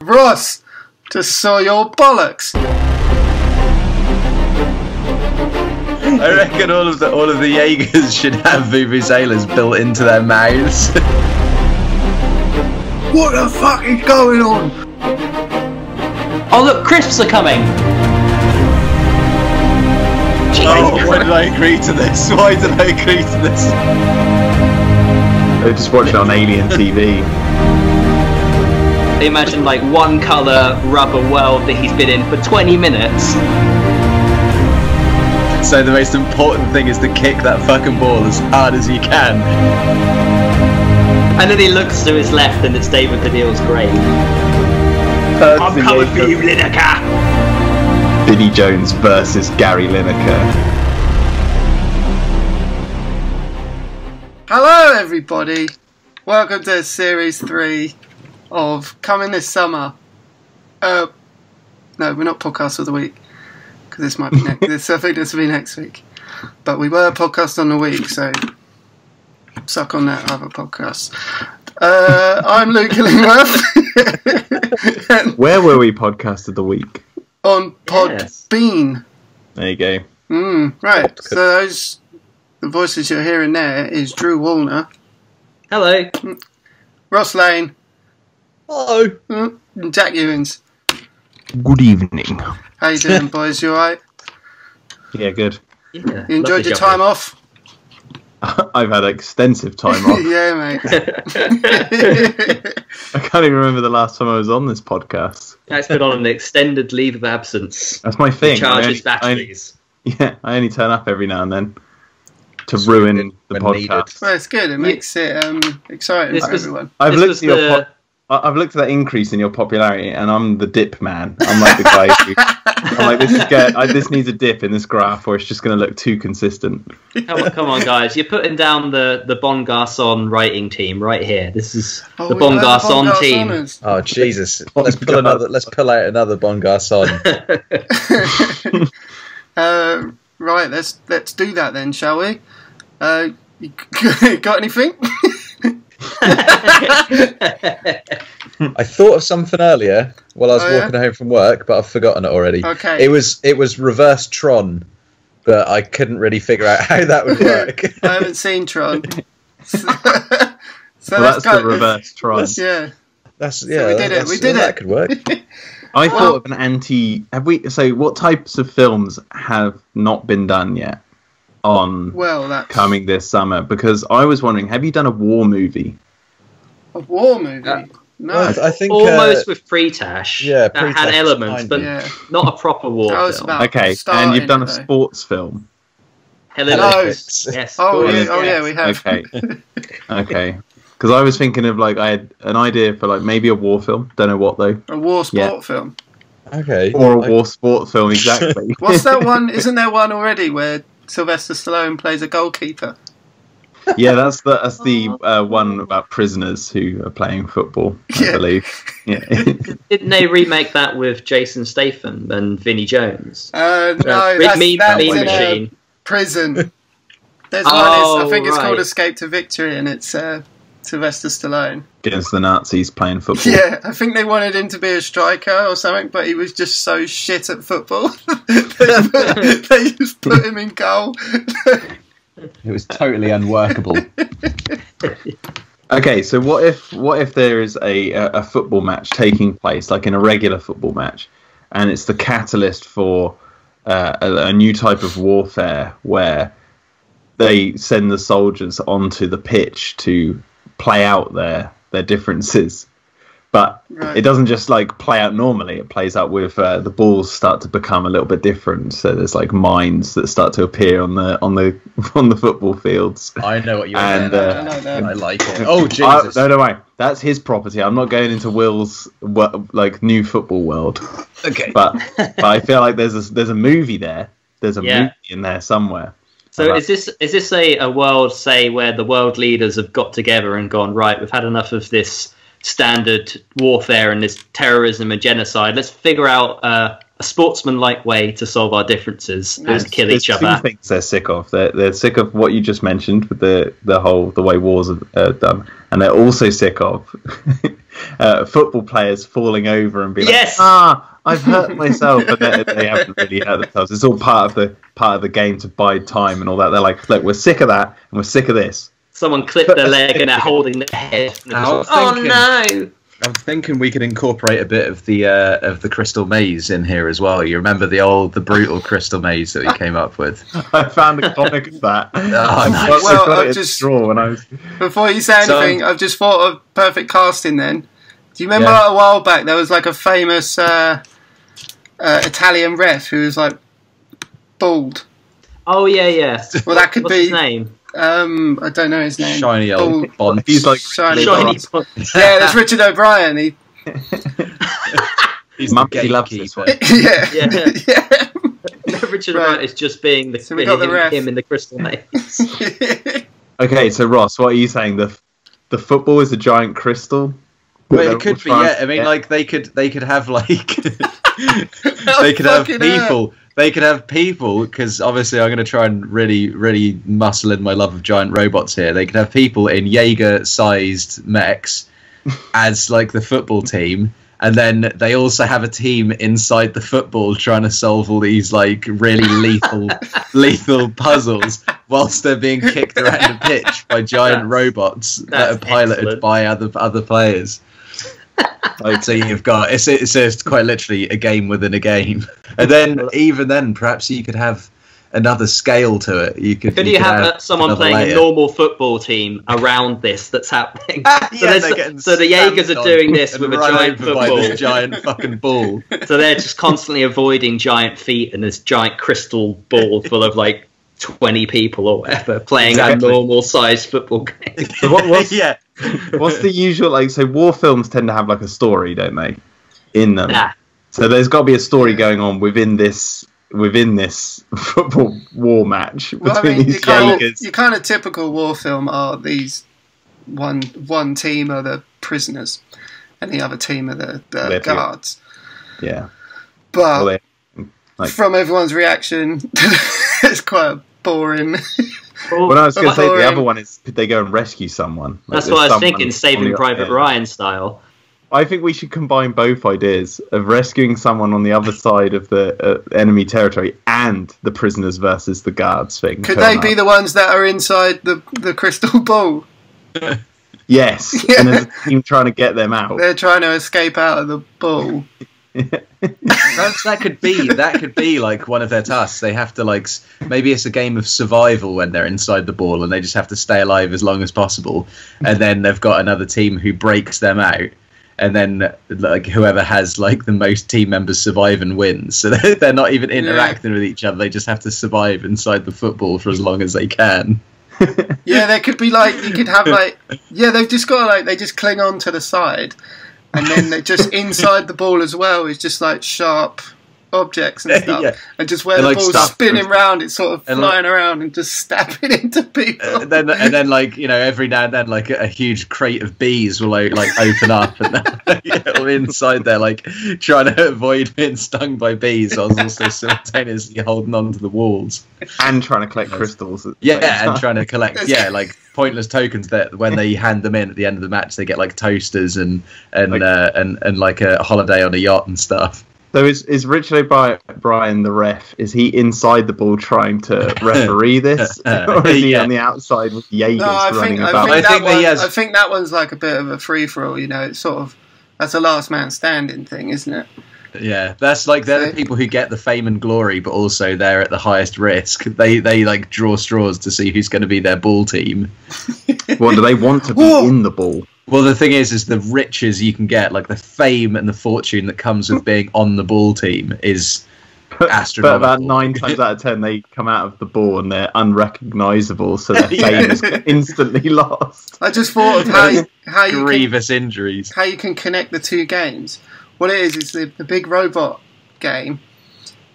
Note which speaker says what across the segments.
Speaker 1: Ross, to sow your bollocks.
Speaker 2: I reckon all of the Jaegers should have vuvuzelas built into their mouths.
Speaker 1: What the fuck is going on?
Speaker 3: Oh look, crisps are coming!
Speaker 2: Oh, why did I agree to this? Why did I agree to this?
Speaker 4: I just watched it on Alien TV.
Speaker 3: Imagine like one colour rubber world that he's been in for 20 minutes.
Speaker 2: So the most important thing is to kick that fucking ball as hard as you can.
Speaker 3: And then he looks to his left and it's David Baddiel's grave.
Speaker 4: I'm
Speaker 3: coming for you, Lineker!
Speaker 4: Vinnie Jones versus Gary Lineker.
Speaker 1: Hello everybody, welcome to Series 3 of Coming This Summer. No, we're not Podcast of the Week, because this might be next. I think this will be next week. But we were Podcast on the Week, so suck on that other podcast. I'm Luke Illingworth.
Speaker 4: Where were we Podcast of the Week?
Speaker 1: On Podbean.
Speaker 4: There you go.
Speaker 1: Right, so the voices you're hearing there is Drew Woolnough.
Speaker 3: Hello.
Speaker 1: Ross Lane.
Speaker 2: Hello.
Speaker 1: And Jack Ewins.
Speaker 4: Good evening.
Speaker 1: How you doing, boys? You alright?
Speaker 4: Yeah, good.
Speaker 3: Yeah,
Speaker 1: You enjoyed your time off?
Speaker 4: I've had extensive time off.
Speaker 1: Yeah, mate.
Speaker 4: I can't even remember the last time I was on this podcast.
Speaker 3: Jack's been on an extended leave of absence.
Speaker 4: That's my thing.
Speaker 3: Charge his batteries.
Speaker 4: I only turn up every now and then to ruin the podcast.
Speaker 1: Well, it's good. It makes it exciting for everyone.
Speaker 4: I've looked at that increase in your popularity, and I'm the dip man. I'm like the guy who, I'm like, this needs a dip in this graph, or it's just going to look too consistent.
Speaker 3: Come on, guys! You're putting down the Bon Garçon writing team right here. This is the Bon Garçon team.
Speaker 2: Oh Jesus! Let's pull out another Bon Garçon.
Speaker 1: Right, let's do that then, shall we? You got anything?
Speaker 2: I thought of something earlier while I was walking home from work, but I've forgotten it already.
Speaker 1: Okay.
Speaker 2: It was reverse Tron, but I couldn't really figure out how that would work.
Speaker 1: I haven't seen Tron. So
Speaker 4: that's the reverse Tron.
Speaker 1: Yeah.
Speaker 2: That's
Speaker 1: we did it.
Speaker 2: That could work.
Speaker 4: I thought of an anti. Have we? So, what types of films have not been done yet on Coming This Summer? Because I was wondering, have you done a war movie?
Speaker 1: A war movie? No.
Speaker 2: I think
Speaker 3: almost with Pretash.
Speaker 2: Yeah,
Speaker 3: that had elements, but not a proper war film.
Speaker 4: Okay, and you've done a sports film.
Speaker 3: Olympics. Yes.
Speaker 1: Oh yeah, we have.
Speaker 4: Okay. Okay. Because I was thinking of I had an idea for maybe a war film. Don't know what though.
Speaker 1: A war sport film.
Speaker 2: Okay.
Speaker 4: Or a war sport film, exactly.
Speaker 1: What's that one? Isn't there one already where Sylvester Stallone plays a goalkeeper?
Speaker 4: Yeah, that's the one about prisoners who are playing football, I believe. Yeah.
Speaker 3: Didn't they remake that with Jason Statham and Vinnie Jones?
Speaker 1: No, that's Machine. Prison. There's one. I think it's called Escape to Victory, and it's Sylvester Stallone
Speaker 4: against the Nazis playing football.
Speaker 1: Yeah, I think they wanted him to be a striker or something, but he was just so shit at football. they just put him in goal.
Speaker 5: It was totally unworkable.
Speaker 4: Okay, so what if there is a football match taking place, like in a regular football match, and it's the catalyst for a new type of warfare where they send the soldiers onto the pitch to play out their differences, but it doesn't just play out normally. It plays out with the balls start to become a little bit different. So there's mines that start to appear on the football fields.
Speaker 2: I know what you're
Speaker 1: saying.
Speaker 2: I like it. Oh Jesus!
Speaker 4: No, don't worry. That's his property. I'm not going into Will's new football world.
Speaker 2: Okay,
Speaker 4: but I feel like there's a movie there. There's a movie in there somewhere.
Speaker 3: So is this a world, say, where the world leaders have got together and gone, right, we've had enough of this standard warfare and this terrorism and genocide. Let's figure out a a sportsman-like way to solve our differences and kill each other.
Speaker 4: Two things they're sick of. They're sick of what you just mentioned with the way wars are done, and they're also sick of football players falling over and being
Speaker 3: Yes!
Speaker 4: I've hurt myself, but they haven't really hurt themselves. It's all part of the game to bide time and all that. They're like, look, we're sick of that, and we're sick of this.
Speaker 3: Someone clipped their leg and they're holding their head. Oh no!
Speaker 2: I'm thinking we could incorporate a bit of the crystal maze in here as well. You remember the brutal crystal maze that we came up with?
Speaker 4: I found a comic of that.
Speaker 2: Nice.
Speaker 1: Well, I've just before you say anything, I've just thought of perfect casting. Then, do you remember a while back there was like a famous Italian ref who was like bald?
Speaker 3: Oh yeah.
Speaker 1: Well, that could
Speaker 3: What's
Speaker 1: be
Speaker 3: his name.
Speaker 1: I don't know his name.
Speaker 2: Shiny old Bond.
Speaker 4: He's like
Speaker 1: Shiny
Speaker 3: Bond.
Speaker 1: Yeah, that's Richard O'Brien.
Speaker 2: He's the gatekeeper.
Speaker 1: Yeah.
Speaker 3: Richard O'Brien is just being
Speaker 1: So we got the ref.
Speaker 3: him in the crystal maze.
Speaker 4: Okay, so Ross, what are you saying? The football is a giant crystal?
Speaker 2: Well, it could be. Yeah, I mean, like they could have like they could have people. They could have people, because obviously I'm going to try and really muscle in my love of giant robots here. They could have people in Jaeger-sized mechs as like the football team, and then they also have a team inside the football trying to solve all these like really lethal puzzles whilst they're being kicked around the pitch by giant robots that are piloted by other players. Like, so you've got it's quite literally a game within a game, and then even then perhaps you could have another scale to it. You could
Speaker 3: have someone playing a normal football team around this that's happening. So the Jaegers are doing this with a giant football,
Speaker 2: by this giant fucking ball.
Speaker 3: So they're just constantly avoiding giant feet and this giant crystal ball full of like 20 people or whatever playing a normal sized football game.
Speaker 4: So what's the usual, like, so war films tend to have like a story, don't they, in them?
Speaker 3: Nah.
Speaker 4: So there's got to be a story going on within this football war match between these Jaegers.
Speaker 1: Your kind of typical war film are these one team are the prisoners and the other team are the guards.
Speaker 4: Yeah.
Speaker 1: But from everyone's reaction, it's quite boring.
Speaker 4: Well, I was going to say the other one is, could they go and rescue someone?
Speaker 3: That's what I was thinking, Saving Private Ryan style.
Speaker 4: I think we should combine both ideas of rescuing someone on the other side of the enemy territory and the prisoners versus the guards thing.
Speaker 1: Could they be the ones that are inside the crystal ball?
Speaker 4: Yes, and there's a team trying to get them out.
Speaker 1: They're trying to escape out of the ball.
Speaker 2: That could be like one of their tasks. They have to like, maybe it's a game of survival when they're inside the ball and they just have to stay alive as long as possible, and then they've got another team who breaks them out, and then like whoever has like the most team members survive and wins. So they're not even interacting with each other, they just have to survive inside the football for as long as they can.
Speaker 1: Yeah, there could be like, you could have like, they've just got like, they just cling on to the side. And then they just inside the ball as well is just like sharp objects and stuff. And just where the ball's spinning around, it's sort of flying around and just stabbing into people.
Speaker 2: And then like, you know, every now and then like a huge crate of bees will like open up and inside there like trying to avoid being stung by bees while also simultaneously holding on to the walls.
Speaker 4: And trying to collect crystals.
Speaker 2: And trying to collect like pointless tokens that when they hand them in at the end of the match they get like toasters and like a holiday on a yacht and stuff.
Speaker 4: So is Richard O'Brien the ref? Is he inside the ball trying to referee this, or is he on the outside with Jaegers running about?
Speaker 1: I think that one's like a bit of a free for all. You know, it's sort of, that's a last man standing thing, isn't it?
Speaker 2: Yeah, that's like they're the people who get the fame and glory, but also they're at the highest risk. They like draw straws to see who's going to be their ball team.
Speaker 4: Well, do they want to be in the ball?
Speaker 2: Well, the thing is the riches you can get, like the fame and the fortune that comes with being on the ball team, is astronomical.
Speaker 4: But about 9 times out of 10, they come out of the ball and they're unrecognisable, so their fame is instantly lost.
Speaker 1: I just thought of how you
Speaker 2: grievous injuries.
Speaker 1: How you can connect the two games. What it is the big robot game.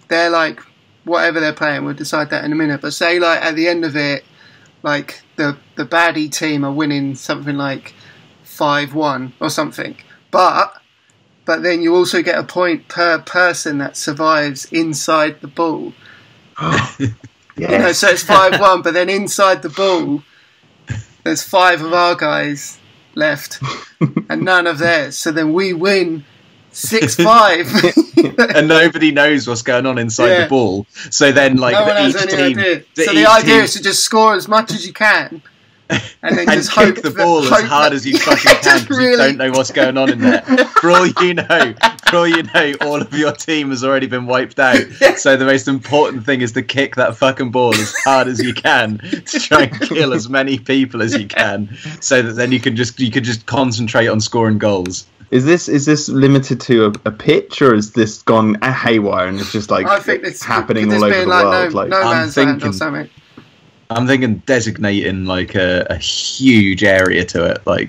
Speaker 1: They're like, whatever they're playing, we'll decide that in a minute. But say like at the end of it, like the baddie team are winning something like 5-1 or something. But but then you also get a point per person that survives inside the ball.
Speaker 4: Yes.
Speaker 1: You know, so it's 5-1, but then inside the ball, there's 5 of our guys left and none of theirs. So then we win 6-5.
Speaker 2: And nobody knows what's going on inside the ball. So then, like,
Speaker 1: no one has any idea. So the idea is to just score as much as you can. And then just
Speaker 2: kick the ball as hard as you fucking can because you don't know what's going on in there. For all you know, all of your team has already been wiped out. So the most important thing is to kick that fucking ball as hard as you can to try and kill as many people as you can, so that then you can just concentrate on scoring goals.
Speaker 4: Is this limited to a pitch, or is this gone haywire and it's just like
Speaker 1: I think it's
Speaker 4: happening all over the world?
Speaker 1: No man's land or something.
Speaker 2: I'm thinking designating like a huge area to it. I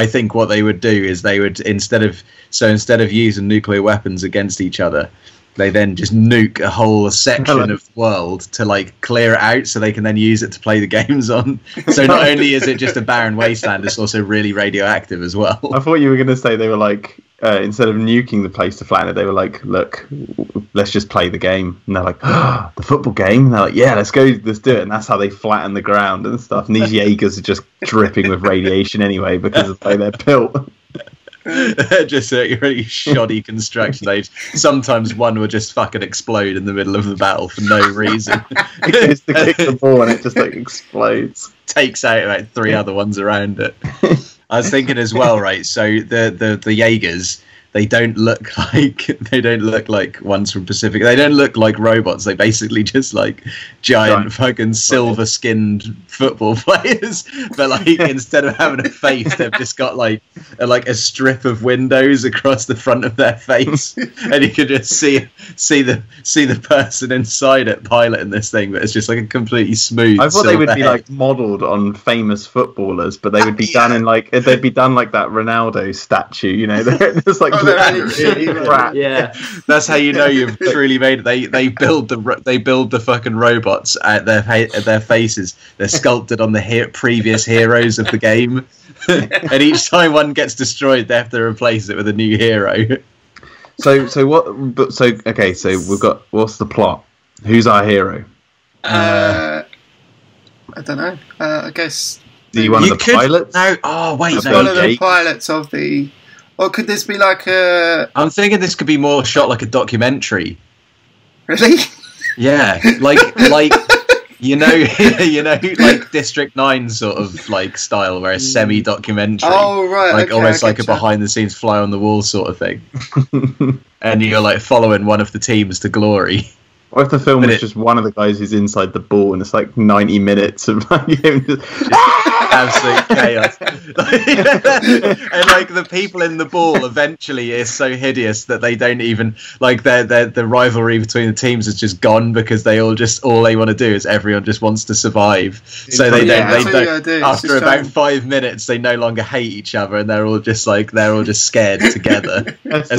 Speaker 2: think what they would do is they would instead of using nuclear weapons against each other, they then just nuke a whole section of the world to like clear it out, so they can then use it to play the games on. So not only is it just a barren wasteland, it's also really radioactive as well.
Speaker 4: I thought you were going to say they were like, instead of nuking the place to flatten it, they were like, look, let's just play the game. And they're like, the football game? And they're like, yeah, let's do it. And that's how they flatten the ground and stuff. And these Jaegers are just dripping with radiation anyway because of the way they're built.
Speaker 2: Just a really shoddy construction. Sometimes one will just fucking explode in the middle of the battle for no reason.
Speaker 4: It goes to kick the ball and it just like explodes.
Speaker 2: Takes out about 3 other ones around it. I was thinking as well, right? So the Jaegers, they don't look like ones from Pacific. They don't look like robots. They basically just like giant fucking silver-skinned football players. But like instead of having a face, they've just got like a strip of windows across the front of their face, and you can just see the person inside it piloting this thing. But it's just like a completely smooth.
Speaker 4: I thought they would be like modelled on famous footballers, but they would be done in like they'd be done like that Ronaldo statue. You know, they're just like.
Speaker 2: Yeah, that's how you know you've truly made it. They build the fucking robots at their faces. They're sculpted on the previous heroes of the game, and each time one gets destroyed, they have to replace it with a new hero.
Speaker 4: So we've got, what's the plot? Who's our hero?
Speaker 1: I don't know. I guess.
Speaker 4: Are you one of the pilots?
Speaker 2: No. Oh wait,
Speaker 1: one of the pilots of the. Or could this be like a...
Speaker 2: I'm thinking this could be more shot like a documentary.
Speaker 1: Really?
Speaker 2: Yeah, like you know, like District 9 sort of like style, where it's semi-documentary.
Speaker 1: Oh right,
Speaker 2: like almost like a behind-the-scenes fly on the wall sort of thing. And you're like following one of the teams to glory.
Speaker 4: What if the film was just one of the guys who's inside the ball, and it's like 90 minutes of like him just
Speaker 2: absolute chaos. And like the people in the ball eventually is so hideous that they don't even like the rivalry between the teams is just gone, because all they want to do is everyone just wants to survive. So they don't after about 5 minutes they no longer hate each other, and they're all just scared together.
Speaker 4: As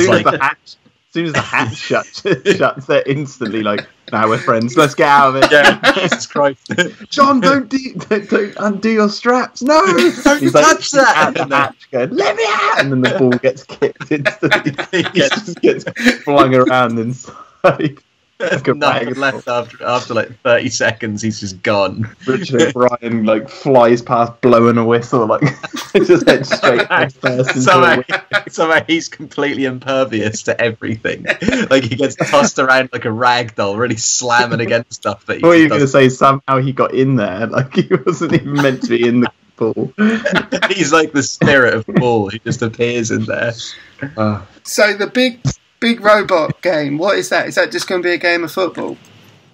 Speaker 4: soon as the hatch shuts, they're instantly like, "Now we're friends. Let's get out of it."
Speaker 2: Yeah, Jesus Christ,
Speaker 4: John, don't undo your straps. No,
Speaker 2: don't touch that.
Speaker 4: At the hatch, going, "Let me out!" And then the ball gets kicked instantly. He gets flung around inside.
Speaker 2: Nothing left after like 30 seconds. He's just gone.
Speaker 4: Richard O'Brien like flies past blowing a whistle, like just heads straight past.
Speaker 2: Somehow he's completely impervious to everything. Like he gets tossed around like a rag doll, really slamming against stuff. That
Speaker 4: what are you going to say? Somehow he got in there, like he wasn't even meant to be in the ball.
Speaker 2: He's like the spirit of the ball. He just appears in there.
Speaker 1: So the big robot game, what is that? Is that just going to be a game of football?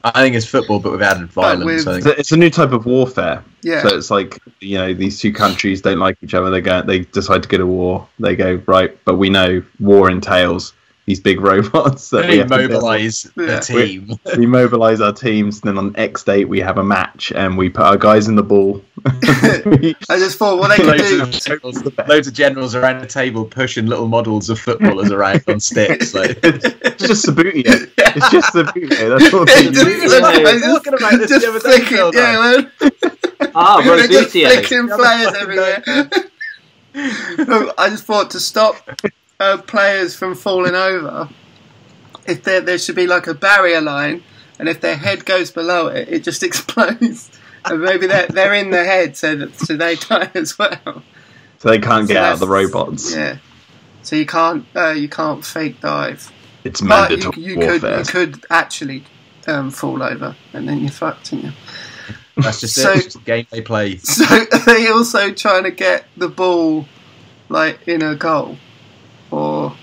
Speaker 2: I think it's football, but with added violence.
Speaker 4: It's a new type of warfare.
Speaker 1: Yeah.
Speaker 4: So it's like, you know, these two countries don't like each other. They decide to go to war. They go, right, but we know war entails these big robots. That
Speaker 2: we mobilise the team.
Speaker 4: We mobilise our teams, and then on X date we have a match, and we put our guys in the ball.
Speaker 1: I just thought what they could do.
Speaker 2: Loads of generals around the table pushing little models of footballers around on sticks. Like.
Speaker 4: It's just Sabutio. It's just Sabutio. That's all they do.
Speaker 2: I was talking about this the other day.
Speaker 1: Man.
Speaker 3: Rosutio.
Speaker 1: Flicking players everywhere. I just thought to stop players from falling over, if there should be like a barrier line, and if their head goes below it, it just explodes. And maybe they're in the head, so they die as well.
Speaker 4: So they can't get out of the robots.
Speaker 1: Yeah. So you can't fake dive.
Speaker 4: It's mandatory warfare.
Speaker 1: You could actually fall over, and then you're fucked, aren't you?
Speaker 2: That's just it. It's just a game they play.
Speaker 1: So are they also trying to get the ball like in a goal, or?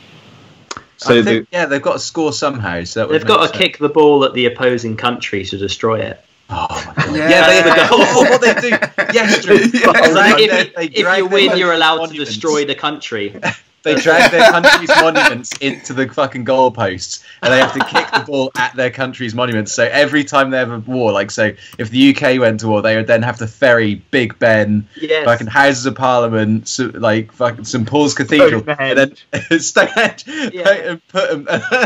Speaker 2: So they've got to score somehow. So
Speaker 3: they've got to kick the ball at the opposing country to destroy it.
Speaker 2: Oh my god! What they do? Yes,
Speaker 3: if you win, you're allowed to destroy the country.
Speaker 2: They drag their country's monuments into the fucking goalposts, and they have to kick the ball at their country's monuments. So every time they have a war, like so, if the UK went to war, they would then have to ferry Big Ben, fucking Houses of Parliament, like fucking St Paul's Cathedral, and then Stonehenge, and put them.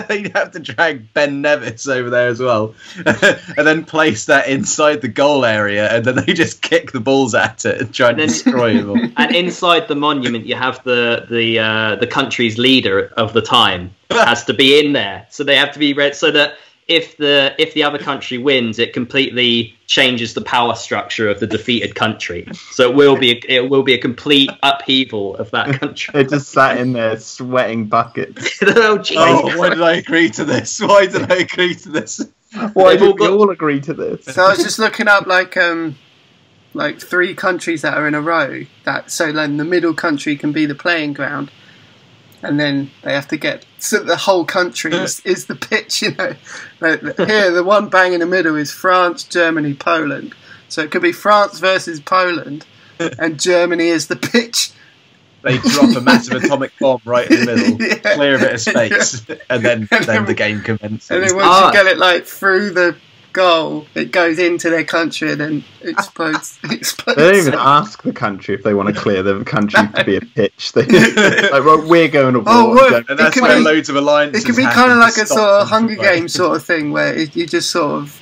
Speaker 2: They'd have to drag Ben Nevis over there as well, and then place that inside the goal area, and then they just kick the balls at it and try and destroy them all.
Speaker 3: And inside the monument, you have the country's leader of the time has to be in there, so they have to be read so that if the other country wins, it completely changes the power structure of the defeated country. So it will be a complete upheaval of that country.
Speaker 4: They just sat in there sweating buckets.
Speaker 2: Why did I agree to this? Why did I agree to this?
Speaker 4: Why did we all agree to this?
Speaker 1: So I was just looking up like 3 countries that are in a row. So then the middle country can be the playing ground. And then they have to get... So the whole country is the pitch, you know. Here, the one bang in the middle is France, Germany, Poland. So it could be France versus Poland, and Germany is the pitch.
Speaker 2: They drop a massive atomic bomb right in the middle, clear a bit of space, and then the game commences.
Speaker 1: And then once you get it like through the goal, it goes into their country and then explodes.
Speaker 4: They don't even ask the country if they want to clear the country to be a pitch. We're going to war.
Speaker 2: And that's where loads of alliances.
Speaker 1: It could be kind of like a sort of Hunger Games sort of thing, where you just sort of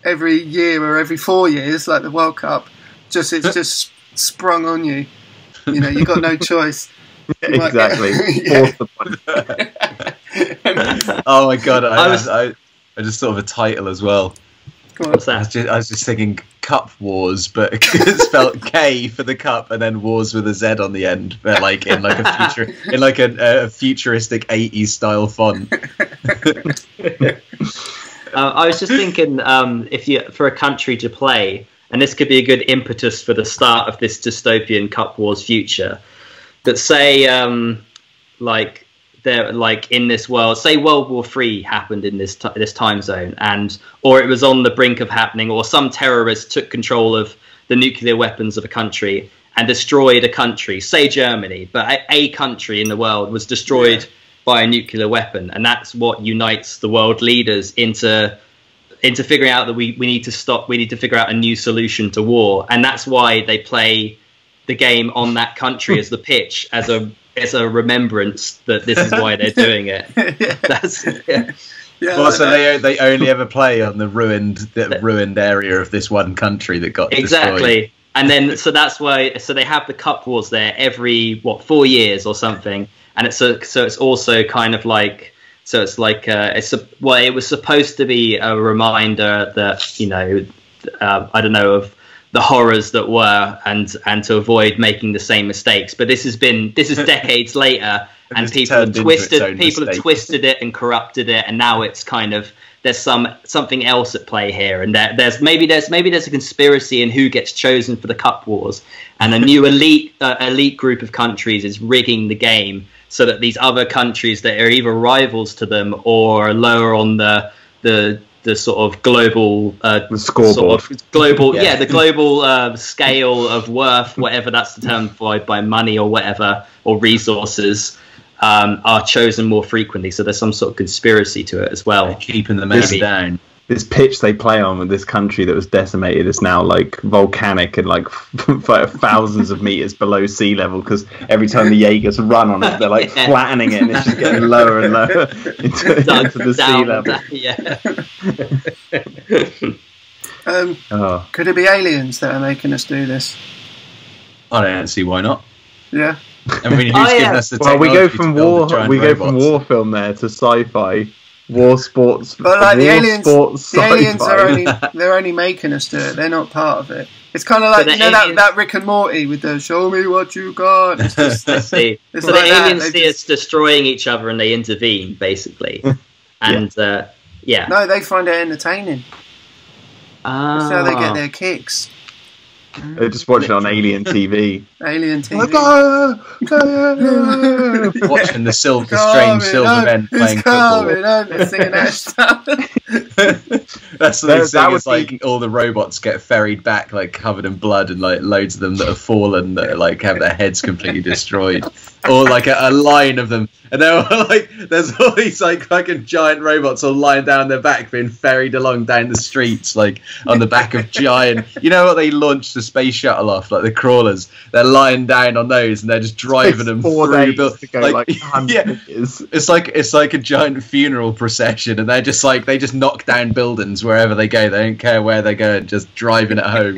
Speaker 1: every year or every 4 years, like the World Cup, it's just sprung on you. You know, you got no choice.
Speaker 4: Exactly.
Speaker 2: Oh my god! I just thought of a title as well.
Speaker 3: What's that?
Speaker 2: I was just thinking Cup Wars, but it's spelled K for the cup, and then Wars with a Z on the end, but like in like a futuristic 80s style font.
Speaker 3: I was just thinking, for a country to play, and this could be a good impetus for the start of this dystopian Cup Wars future. That say, they're like in this world, say World War III happened in this time zone, or it was on the brink of happening, or some terrorist took control of the nuclear weapons of a country and destroyed a country, say Germany, but a country in the world was destroyed by a nuclear weapon, and that's what unites the world leaders into figuring out that we need to stop. We need to figure out a new solution to war, and that's why they play the game on that country as the pitch, as a remembrance that this is why they're doing it.
Speaker 2: So they only ever play on the ruined area of this one country that got destroyed.
Speaker 3: And then so that's why. So they have the Cup Wars there every 4 years or something, and it's also kind of like. So it's like it was supposed to be a reminder that I don't know, of the horrors that were, and to avoid making the same mistakes. But this is decades later, and people have twisted it and corrupted it, and now it's kind of there's something else at play here, and there's maybe a conspiracy in who gets chosen for the Cup Wars, and a new elite group of countries is rigging the game so that these other countries that are either rivals to them or lower on the sort of global the
Speaker 4: scoreboard,
Speaker 3: the global scale of worth, whatever that's determined by money or whatever, or resources, are chosen more frequently. So there's some sort of conspiracy to it as well.
Speaker 2: They're keeping the mess down.
Speaker 4: This pitch they play on with this country that was decimated is now like volcanic and like thousands of meters below sea level, because every time the Jaegers run on it, they're like flattening it, and it's just getting lower and lower into the sea level.
Speaker 1: Could it be aliens that are making us do this?
Speaker 2: I don't see why not.
Speaker 1: Yeah.
Speaker 2: I mean, who's given us the technology
Speaker 4: we go from
Speaker 2: to build a giant
Speaker 4: from war film there to sci-fi, war sports.
Speaker 1: But like the aliens,
Speaker 4: sci-fi.
Speaker 1: they're only making us do it. They're not part of it. It's kind of like that Rick and Morty with the "Show me what you got." It's just,
Speaker 3: I see.
Speaker 1: It's
Speaker 3: so
Speaker 1: like
Speaker 3: the aliens see
Speaker 1: just...
Speaker 3: us destroying each other, and they intervene, basically. And yeah.
Speaker 1: No, they find it entertaining. That's how they get their kicks.
Speaker 4: They're just watching on Alien TV.
Speaker 1: Alien TV.
Speaker 2: Watching the strange silver men playing football.
Speaker 1: They're singing that stuff.
Speaker 2: That's the thing. It's like all the robots get ferried back, like covered in blood, and like loads of them that have fallen, that like have their heads completely destroyed, or like a line of them, and they're all like, there's all these like fucking giant robots all lying down their back, being ferried along down the streets, like on the back of giant. You know what they launched the space shuttle off, like the crawlers. They're lying down on those, and they're just driving them through. It's like a giant funeral procession, and they're just like they just knock down buildings wherever they go. They don't care where they go, just driving it home.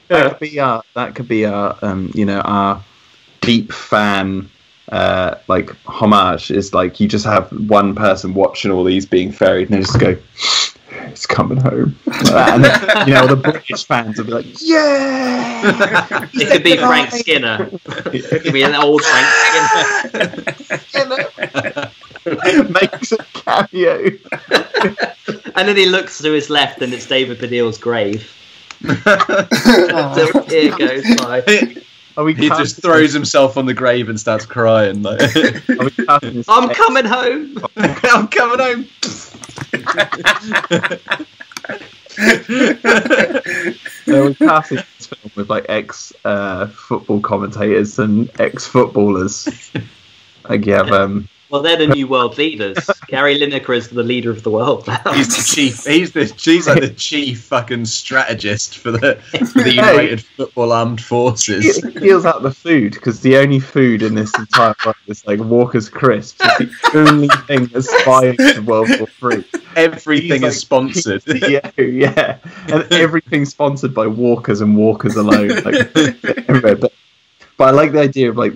Speaker 4: that could be our deep fan like homage. Is like you just have one person watching all these being ferried, and they just go, "It's coming home," and the British fans will be like, "Yeah!"
Speaker 3: It could be Frank Skinner. It could be an old Frank Skinner.
Speaker 4: Makes a cameo.
Speaker 3: And then he looks to his left, and it's David Baddiel's grave. So here goes by.
Speaker 2: He just throws himself on the grave and starts crying. Like,
Speaker 3: I'm coming home.
Speaker 2: I'm coming home.
Speaker 4: We're casting this film with like ex football commentators and ex footballers. Like you have
Speaker 3: well, they're the new world leaders. Gary Lineker is the leader of the world now.
Speaker 2: He's the chief. He's like the chief fucking strategist for the United Football Armed Forces.
Speaker 4: He deals out the food because the only food in this entire world is like Walker's crisps. It's the only thing that survived World War III.
Speaker 2: Everything is sponsored.
Speaker 4: Yeah, and everything's sponsored by Walkers and Walkers alone. Like, but I like the idea of like.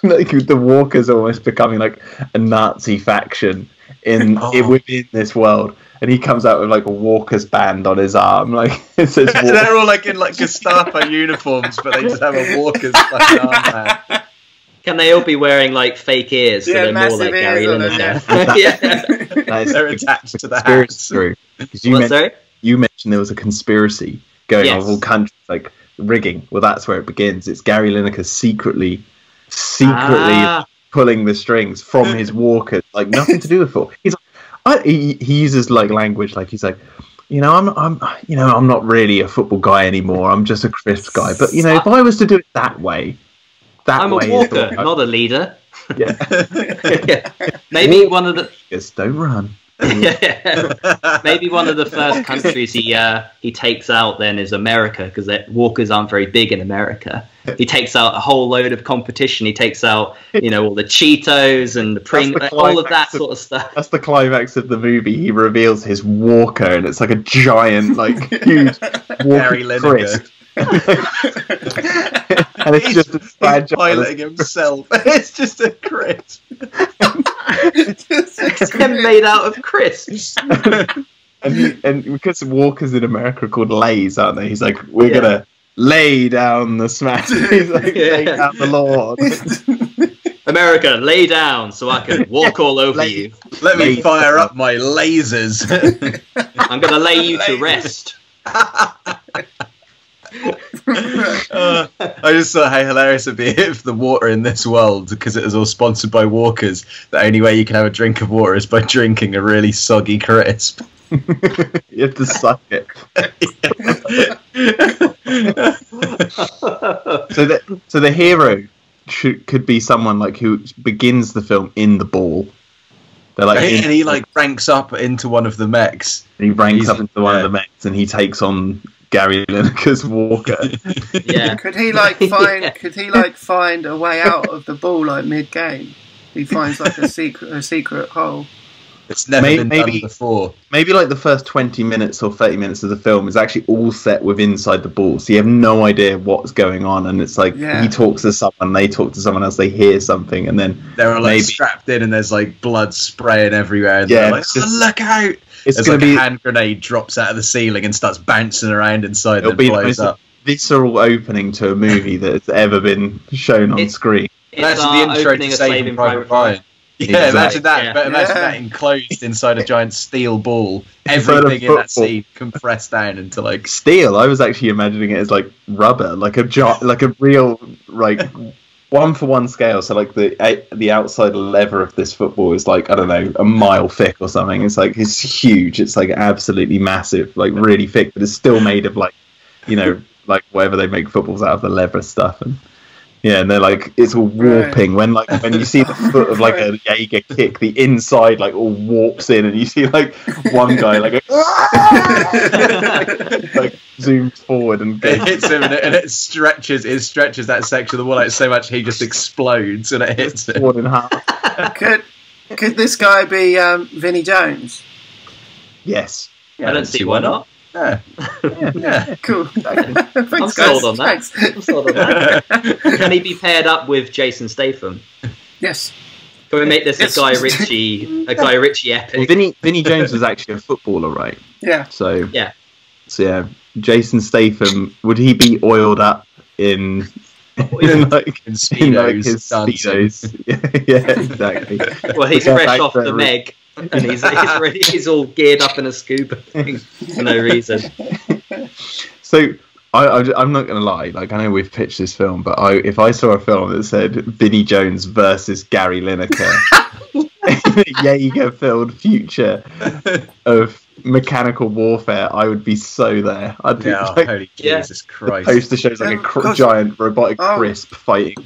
Speaker 4: Like the Walkers almost becoming like a Nazi faction within this world, and he comes out with like a Walkers band on his arm, like it says
Speaker 2: they're all like in like Gestapo uniforms, but they just have a Walkers fucking armband.
Speaker 3: Can they all be wearing like fake ears so they're more like Gary Lineker?
Speaker 2: Yeah, they're attached to the hats.
Speaker 4: You mentioned there was a conspiracy going on with all countries, like rigging. Well, that's where it begins. It's Gary Lineker secretly pulling the strings from his Walkers, like nothing to do with it. He's like, he uses like language, like he's like, I'm not really a football guy anymore. I'm just a crisp guy. But if I was to do it that way,
Speaker 3: I'm a Walker, not a leader.
Speaker 4: Yeah.
Speaker 3: Maybe one of the
Speaker 4: just don't run.
Speaker 3: Maybe one of the first countries he takes out then is America, because Walkers aren't very big in America. He takes out a whole load of competition. He takes out all the Cheetos and all of that sort of stuff.
Speaker 4: That's the climax of the movie. He reveals his Walker, and it's like a giant, like huge Walker crisp. And it's just a
Speaker 2: piloting himself. It's just a crisp.
Speaker 3: It's made out of crisps.
Speaker 4: and because Walkers in America are called Lays, aren't they? He's like, we're gonna lay down the smash. He's like, lay down the law.
Speaker 3: America, lay down so I can walk all over you.
Speaker 2: Let me fire up my lasers.
Speaker 3: I'm gonna lay you to rest.
Speaker 2: I just thought how hilarious it'd be if the water in this world, because it was all sponsored by Walkers, the only way you can have a drink of water is by drinking a really soggy crisp.
Speaker 4: You have to suck it. So the hero could be someone like who begins the film in the ball. They're like,
Speaker 2: and he like ranks up into one of the mechs.
Speaker 4: He ranks up into one of the mechs, and he takes on Gary Lineker's Walker.
Speaker 3: Yeah.
Speaker 1: Could he find a way out of the ball like mid game? He finds like a secret hole.
Speaker 2: It's never been done before.
Speaker 4: Maybe like the first 20 minutes or 30 minutes of the film is actually all set with inside the ball, so you have no idea what's going on, and it's like he talks to someone, they talk to someone else, they hear something, and then
Speaker 2: they're like strapped in, and there's like blood spraying everywhere, and they're like, look out! It's like a hand grenade drops out of the ceiling and starts bouncing around inside and blows up.
Speaker 4: Visceral opening to a movie that's ever been shown on screen.
Speaker 3: It's the intro to Saving Private Ryan.
Speaker 2: Yeah, imagine that. But imagine that enclosed inside a giant steel ball. Everything in that scene compressed down into like
Speaker 4: steel. I was actually imagining it as like rubber, like a real like 1-for-1 scale. So like the outside lever of this football is like, I don't know, a mile thick or something. It's huge. It's like absolutely massive, like really thick, but it's still made of like, you know, like whatever they make footballs out of, the leather stuff. And they're like, it's all warping when you see the foot of like a Jaeger kick, the inside like all warps in, and you see like one guy like zooms forward and
Speaker 2: it hits him, and it stretches that section of the wall out so much he just explodes and it hits him.
Speaker 4: In half.
Speaker 1: Could this guy be Vinnie Jones?
Speaker 4: Yes.
Speaker 3: I don't see why not.
Speaker 1: Yeah. Cool.
Speaker 3: I'm sold on that. Can he be paired up with Jason Statham?
Speaker 1: Yes.
Speaker 3: Can we make this a Guy Ritchie epic?
Speaker 4: Well, Vinnie Jones was actually a footballer, right?
Speaker 1: Yeah.
Speaker 4: So Jason Statham, would he be oiled up in
Speaker 2: speedos,
Speaker 4: his speedos? Yeah, exactly.
Speaker 3: Well, he's fresh off the Meg. And he's all geared up in a scuba thing for no reason.
Speaker 4: So I'm not going to lie. Like, I know we've pitched this film, but if I saw a film that said Vinnie Jones versus Gary Lineker, Jaeger-filled future of mechanical warfare, I would be so there. I'd be
Speaker 2: holy Jesus Christ!
Speaker 4: The poster shows like a giant robotic crisp fighting.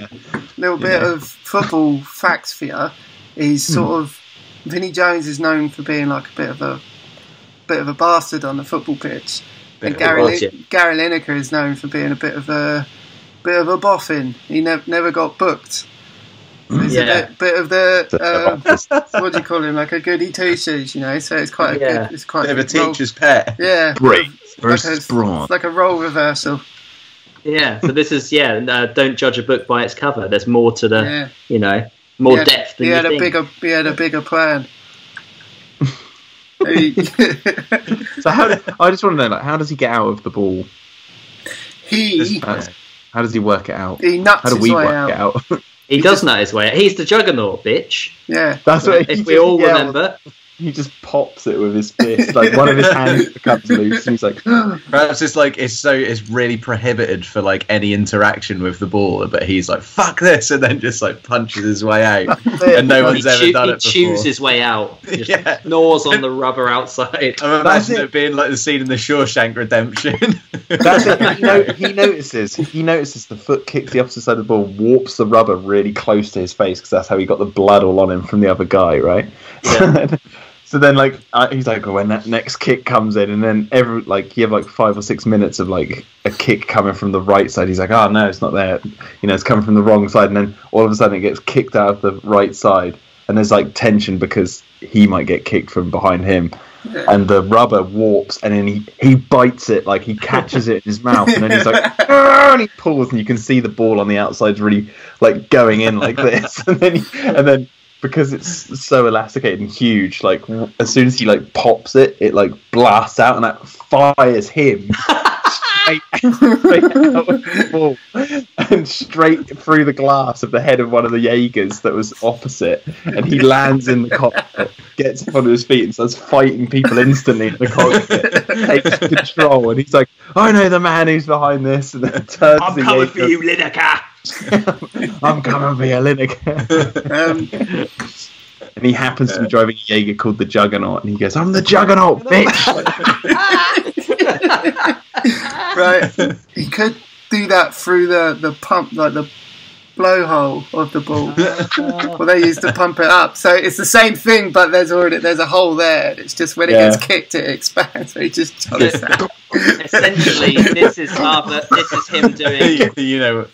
Speaker 1: Little bit of football facts for you. He's sort of Vinnie Jones is known for being like a bit of a bastard on the football pitch, and Gary Lineker is known for being a bit of a boffin. He never got booked. He's a bit of the what do you call him? Like a goody two shoes, you know. So it's quite a good. It's quite
Speaker 2: a bit of a teacher's pet.
Speaker 1: Yeah,
Speaker 4: brain versus brawn.
Speaker 1: Like a role reversal.
Speaker 3: Yeah. So this is don't judge a book by its cover. There's more to the more depth than
Speaker 1: he had
Speaker 3: you
Speaker 1: a
Speaker 3: think.
Speaker 1: He had a bigger plan.
Speaker 4: So I just want to know, like, how does he get out of the ball? How does he work it out?
Speaker 1: He nuts
Speaker 4: How do
Speaker 1: his
Speaker 4: we
Speaker 1: way
Speaker 4: work
Speaker 1: out.
Speaker 4: it out?
Speaker 3: He does nut his way out. He's the juggernaut, bitch.
Speaker 1: Yeah,
Speaker 4: that's what.
Speaker 3: If we all remember.
Speaker 4: He just pops it with his fist, like one of his hands becomes loose, and he's like.
Speaker 2: Perhaps it's like it's really prohibited for like any interaction with the ball, but he's like fuck this, and then just like punches his way out, and no one's ever done it before.
Speaker 3: He chews his way out, just gnaws on the rubber outside.
Speaker 2: I'm imagining it being like the scene in the Shawshank Redemption.
Speaker 4: That's it. He notices the foot kicks the opposite side of the ball, warps the rubber really close to his face because that's how he got the blood all on him from the other guy, right? Yeah. So then, like, he's like, when that next kick comes in, and then you have like 5 or 6 minutes of like a kick coming from the right side. He's like, oh no, it's not there. You know, it's coming from the wrong side, and then all of a sudden it gets kicked out of the right side, and there's like tension because he might get kicked from behind him, and the rubber warps, and then he bites it, like he catches it in his mouth, and then he's like, and he pulls, and you can see the ball on the outside's really like going in like this, and then. Because it's so elasticated and huge, like as soon as he like pops it, it like blasts out and that fires him straight out of the ball and straight through the glass of the head of one of the Jaegers that was opposite, and he lands in the cockpit, gets up onto his feet and starts fighting people instantly in the cockpit, takes control, and he's like, I know the man who's behind this, and then turns
Speaker 3: I'm coming for you, Lineker.
Speaker 4: I'm coming for you, Lineker. And he happens to be driving a Jaeger called the Juggernaut, and he goes, I'm the Juggernaut, bitch!
Speaker 1: Right. He could do that through the pump, like the blowhole of the ball. Well, they used to pump it up. So it's the same thing, but there's a hole there. It's just when it gets kicked, it expands. So he just jumps out.
Speaker 3: Essentially, this is him doing.
Speaker 2: You know,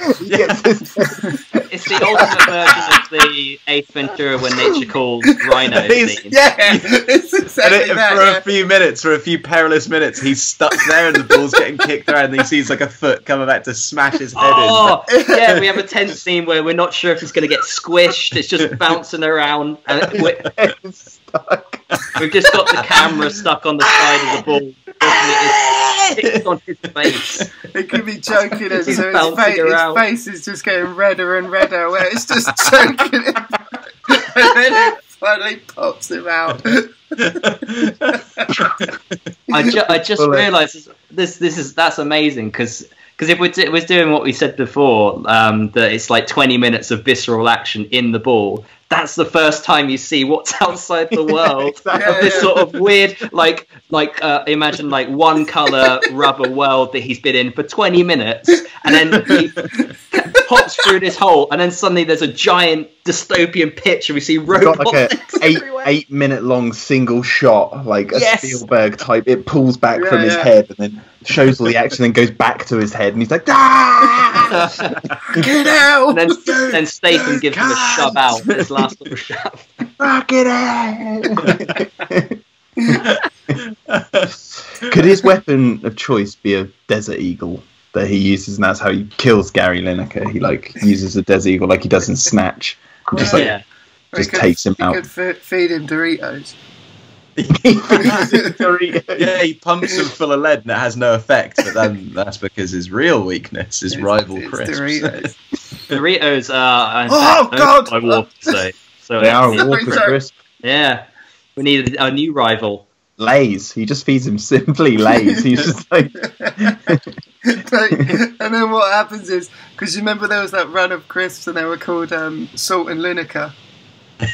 Speaker 3: It's the ultimate version of the Ace Ventura when nature calls Rhino scene.
Speaker 1: Yeah, it's exactly that.
Speaker 2: For a few perilous minutes, he's stuck there and the ball's getting kicked around and he sees like a foot coming back to smash his head in.
Speaker 3: Yeah, we have a tense scene where we're not sure if he's going to get squished. It's just bouncing around. And we've just got the camera stuck on the side of the ball. It's on his face.
Speaker 1: It could be choking him, so his face is just getting redder and redder, where it's just choking him. And then it finally pops him out.
Speaker 3: I just realised that's amazing because if we're doing what we said before, that it's like 20 minutes of visceral action in the ball. That's the first time you see what's outside the world.
Speaker 4: Exactly.
Speaker 3: This sort of weird, imagine like one colour rubber world that he's been in for 20 minutes, and then he pops through this hole, and then suddenly there's a giant dystopian pitch, and we see robots.
Speaker 4: Got like a 8 minute long single shot, like a Spielberg type. It pulls back from his head, and then shows all the action, then goes back to his head, and he's like, "Ah! Get out!"
Speaker 3: And then Statham gives him a shove out. His last little shove.
Speaker 4: Get out! Could his weapon of choice be a Desert Eagle that he uses, and that's how he kills Gary Lineker? He uses a Desert Eagle like he does in Snatch, and just takes him out.
Speaker 1: He could feed him Doritos.
Speaker 2: Yeah, he pumps him full of lead and it has no effect, but then that's because his real weakness is rival crisps.
Speaker 1: Doritos.
Speaker 3: Doritos are
Speaker 1: God!
Speaker 3: by Walker, so
Speaker 4: They are a Walker crisp.
Speaker 3: Yeah, we need a new rival.
Speaker 4: Lays. He just feeds him simply Lays. He's just like.
Speaker 1: And then what happens is, because you remember there was that run of crisps and they were called Salt and Lineker. Do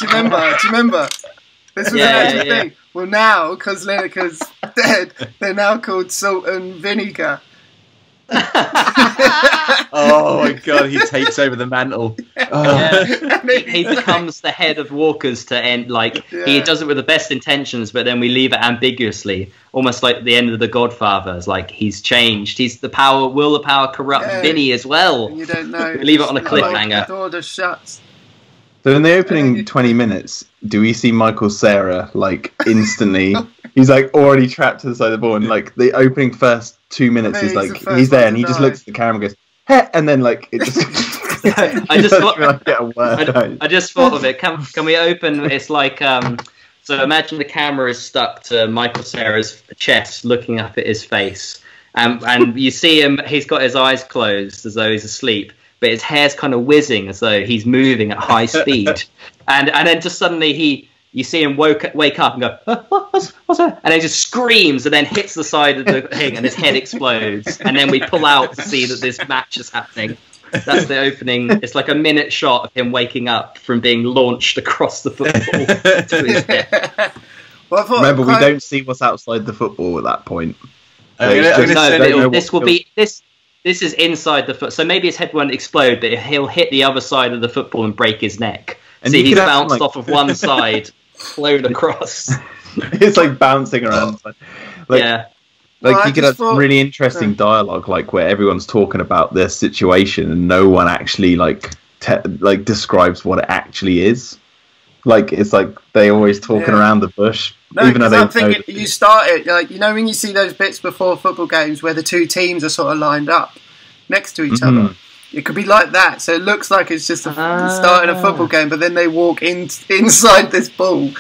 Speaker 1: you remember? This was an actual thing. Well, now, because Lineker's dead, they're now called Salt and Vinegar.
Speaker 2: Oh my god, he takes over the mantle.
Speaker 3: He becomes the head of Walkers to end, he does it with the best intentions, but then we leave it ambiguously, almost like the end of The Godfather. It's like he's changed. Will the power corrupt Vinny as well?
Speaker 1: And you don't know.
Speaker 3: We leave it on a cliffhanger.
Speaker 1: The door just shuts.
Speaker 4: So in the opening 20 minutes, do we see Michael Cera instantly? He's already trapped to the side of the ball, and the opening first 2 minutes is he's there, and he just looks at the camera and goes, "Hey," and then it just.
Speaker 3: I just thought of it. Can we open? It's like so. Imagine the camera is stuck to Michael Cera's chest, looking up at his face, and you see him. He's got his eyes closed as though he's asleep, but his hair's kind of whizzing as though he's moving at high speed, and then just suddenly you see him wake up and go, what's that? And he just screams and then hits the side of the thing and his head explodes. And then we pull out to see that this match is happening. That's the opening. It's like a minute shot of him waking up from being launched across the football to his head.
Speaker 1: Well,
Speaker 4: remember, we don't see what's outside the football at that point.
Speaker 3: This is inside the foot. So maybe his head won't explode, but he'll hit the other side of the football and break his neck. And see, he's bounced off of one side, flown across.
Speaker 4: It's bouncing around. You could have some really interesting dialogue, where everyone's talking about their situation and no one actually describes what it actually is. It's they always talking around the bush.
Speaker 1: No, even though I'm thinking you start it when you see those bits before football games where the two teams are sort of lined up next to each other. It could be like that, so it looks like it's just starting a football game, but then they walk inside this ball,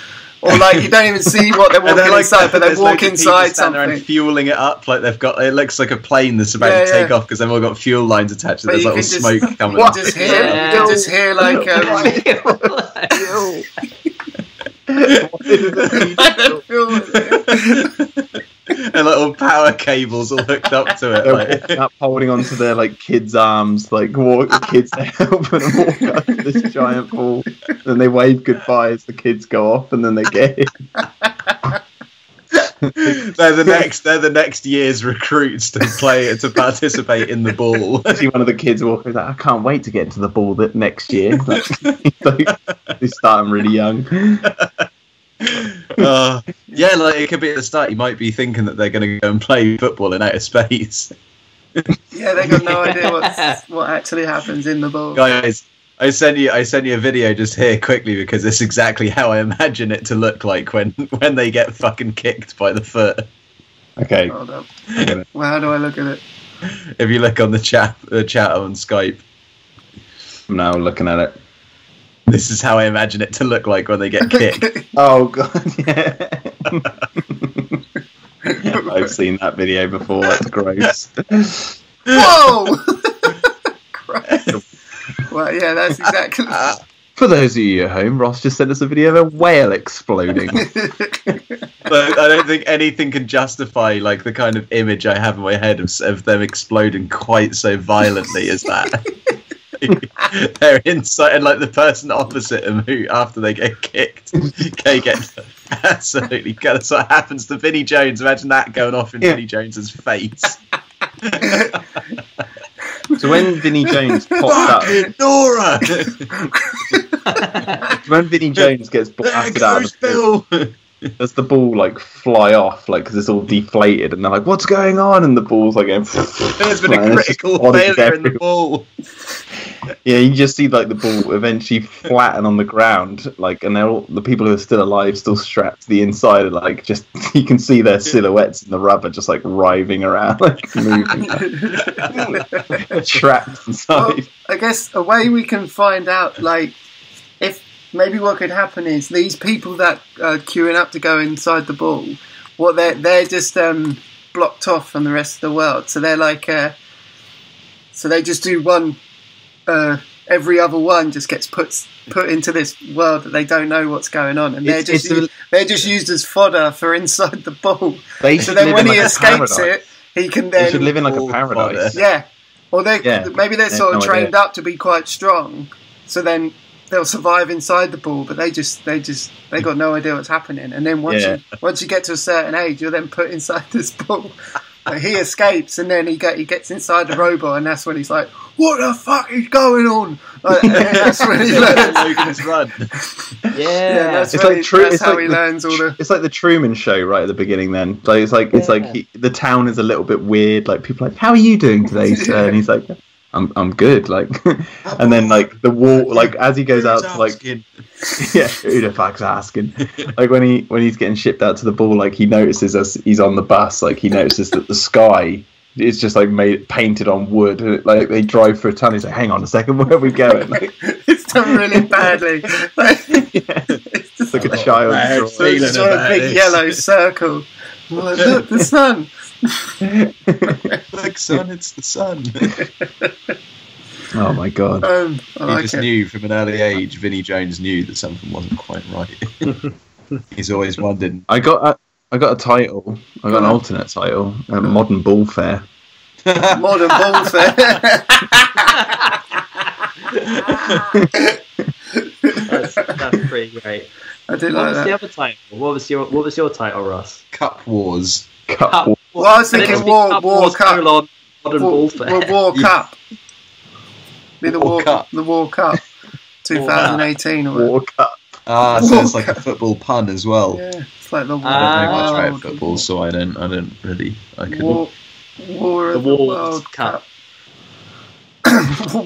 Speaker 1: or you don't even see what they're walking inside, but they walk inside something.
Speaker 2: And fueling it up, they've got. It looks like a plane that's about to take off because they've all got fuel lines attached. There's little smoke coming.
Speaker 1: You just hear
Speaker 2: and little power cables all hooked up to it.
Speaker 4: They're walking up, holding onto their kids' arms, kids helping them walk up this giant ball. Then they wave goodbye as the kids go off, and then they get in.
Speaker 2: They're the next year's recruits to participate in the ball.
Speaker 4: See one of the kids walking, I can't wait to get into the ball next year. They start them really young.
Speaker 2: Yeah, like it could be at the start. You might be thinking that they're going to go and play football in outer space.
Speaker 1: Yeah, they got no idea what actually happens in the ball.
Speaker 2: Guys, I sent you a video just here quickly because it's exactly how I imagine it to look like when they get fucking kicked by the foot.
Speaker 4: Okay.
Speaker 1: Hold up. Well, how do I look at it?
Speaker 2: If you look on the chat on Skype.
Speaker 4: I'm now looking at it.
Speaker 2: This is how I imagine it to look like when they get kicked.
Speaker 4: Oh god, yeah. I've seen that video before. That's gross.
Speaker 1: Whoa! Christ. Well, yeah, that's exactly.
Speaker 4: For those of you at home, Ross just sent us a video of a whale exploding.
Speaker 2: But I don't think anything can justify like the kind of image I have in my head of them exploding quite so violently as that. They're inside, and like the person opposite them, who after they get kicked, they get absolutely. That's what happens to Vinnie Jones. Imagine that going off in Vinnie Jones's face.
Speaker 4: So when Vinnie Jones pops up,
Speaker 2: Nora.
Speaker 4: when Vinnie Jones gets blasted out of the ball, does the ball like fly off, like because it's all deflated, and they're like, "What's going on?" And the ball's like,
Speaker 2: "There's been a critical failure in the ball."
Speaker 4: Yeah, you just see like the ball eventually flatten on the ground, like, and they're all, the people who are still alive, still strapped to the inside, and like just you can see their silhouettes in the rubber, just like writhing around, like moving, trapped inside.
Speaker 1: Well, I guess a way we can find out, like, if maybe what could happen is these people that are queuing up to go inside the ball, what they're just blocked off from the rest of the world, so they're like, so they just do one. Every other one just gets put into this world that they don't know what's going on, and they're just used as fodder for inside the ball. So then when he escapes it, he can then.
Speaker 4: They should live in like a paradise.
Speaker 1: Yeah, or maybe they're sort of trained up to be quite strong, so then they'll survive inside the ball. But they got no idea what's happening, and then once you get to a certain age, you're then put inside this ball. Like, he escapes, and then he gets inside the robot, and that's when he's like, "What the fuck is going on?" Like, and that's when he learns
Speaker 2: Logan's Run.
Speaker 1: Yeah, that's how he learns all the.
Speaker 4: It's like the Truman Show right at the beginning. Then, like it's like the town is a little bit weird. Like people are like, "How are you doing today, sir?" And he's like, I'm good." Like, and then like the wall, like as he goes out to like, yeah, who the fuck's asking? Like when he's getting shipped out to the ball, like he notices as he's on the bus, like he notices that the sky is just like painted on wood. And, like they drive for a ton. He's like, "Hang on a second, where are we going?" Like,
Speaker 1: it's done really badly. Like,
Speaker 4: it's just like a child.
Speaker 1: So it's just a big yellow circle. Like, look, the sun.
Speaker 2: Like sun, it's the sun.
Speaker 4: Oh my god!
Speaker 1: He
Speaker 2: just knew from an early age. Vinnie Jones knew that something wasn't quite right. He's always wondered.
Speaker 4: I got a title. I got an alternate title. Modern Ballfare.
Speaker 1: Modern Ballfare.
Speaker 3: That's pretty great.
Speaker 1: I did
Speaker 3: what
Speaker 1: like
Speaker 3: was
Speaker 1: that.
Speaker 3: The other title? What was your title, Ross?
Speaker 2: Cup Wars.
Speaker 4: Cup Wars.
Speaker 1: Well, I was thinking War Cup.
Speaker 3: Modern Ballfare.
Speaker 1: War Cup. Be the
Speaker 2: War Cup.
Speaker 1: The War Cup. 2018 or
Speaker 4: War Cup.
Speaker 2: Ah, so it's like a football pun as well.
Speaker 1: Yeah, it's like the War.
Speaker 2: I don't know much about football, so I don't really.
Speaker 1: War of the World Cup.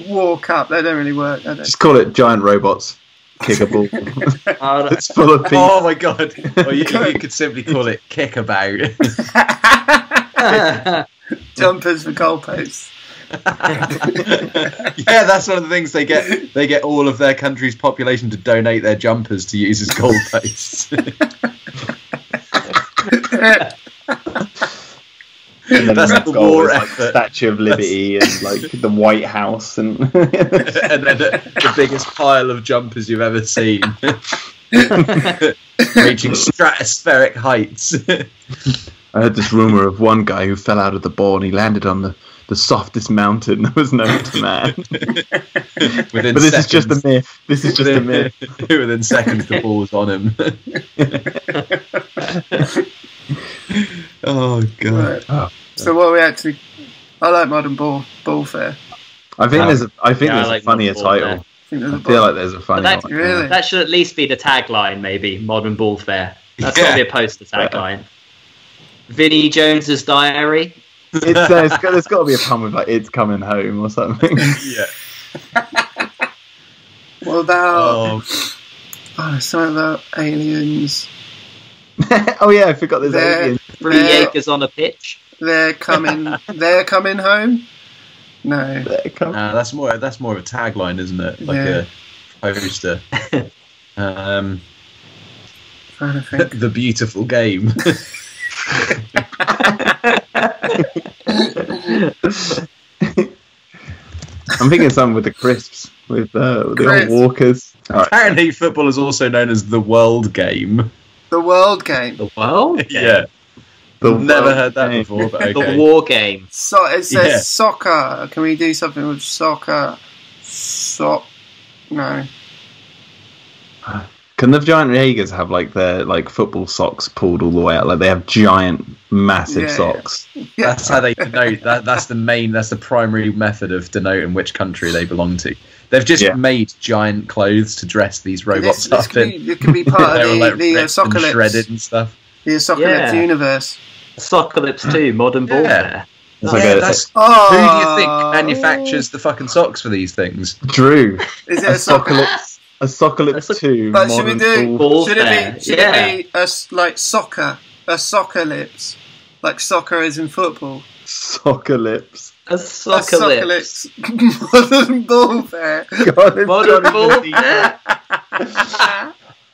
Speaker 1: War Cup. They don't really work.
Speaker 4: Just call it Giant Robots Kick a Ball. It's full of people.
Speaker 2: Oh my god! Well, you could simply call it Kickabout.
Speaker 1: Jumpers for goalposts.
Speaker 2: Yeah, that's one of the things they get. They get all of their country's population to donate their jumpers to use as goalposts.
Speaker 4: And then
Speaker 2: that's the war
Speaker 4: like
Speaker 2: effort.
Speaker 4: Statue of Liberty and like the White House and
Speaker 2: and then the biggest pile of jumpers you've ever seen, reaching stratospheric heights.
Speaker 4: I heard this rumor of one guy who fell out of the ball and he landed on the softest mountain that was known to man. But this is just a myth. This is just a myth.
Speaker 2: Within seconds, the ball was on him. Oh god!
Speaker 1: Right. Oh. So what we actually? I like Modern Ballfare.
Speaker 4: I think there's a funnier title. I feel like there's a funnier.
Speaker 1: Really?
Speaker 3: That should at least be the tagline, maybe Modern Ballfare. That's got to be a poster tagline. Vinnie Jones's Diary.
Speaker 4: There's got to be a pun with like "It's coming home" or something.
Speaker 2: Yeah.
Speaker 1: What about? Something about aliens.
Speaker 4: Oh yeah, I forgot there's aliens.
Speaker 3: 3 acres on a pitch.
Speaker 1: They're coming home. No.
Speaker 2: That's more of a tagline, isn't it? Like a poster.
Speaker 1: Trying to think.
Speaker 2: The beautiful game.
Speaker 4: I'm thinking something with the crisps, with the old walkers.
Speaker 2: Apparently, football is also known as the world game.
Speaker 1: The world game.
Speaker 3: The world game?
Speaker 2: Yeah. Never heard that before, but okay.
Speaker 3: The war game.
Speaker 1: So it says soccer. Can we do something with soccer? No.
Speaker 4: Can the giant Jaegers have like their football socks pulled all the way out? Like they have giant, massive socks.
Speaker 1: Yeah.
Speaker 2: That's how they denote. That's the primary method of denoting which country they belong to. They've just made giant clothes to dress these robots up in.
Speaker 1: It can be part of the
Speaker 2: Asockalypse, shredded and stuff.
Speaker 1: The Asockalypse universe.
Speaker 3: Asockalypse 2, Modern Ballfare.
Speaker 2: Who do you think manufactures the fucking socks for these things?
Speaker 4: Drew.
Speaker 1: Is it Asockalypse?
Speaker 4: Asockalypse 2.
Speaker 1: But should we do?
Speaker 3: Ballfare.
Speaker 1: Should it be like soccer? Asockalypse, like soccer is in football.
Speaker 4: Asockalypse.
Speaker 3: Asockalypse.
Speaker 1: Modern Ballfare.
Speaker 3: Modern Ballfare.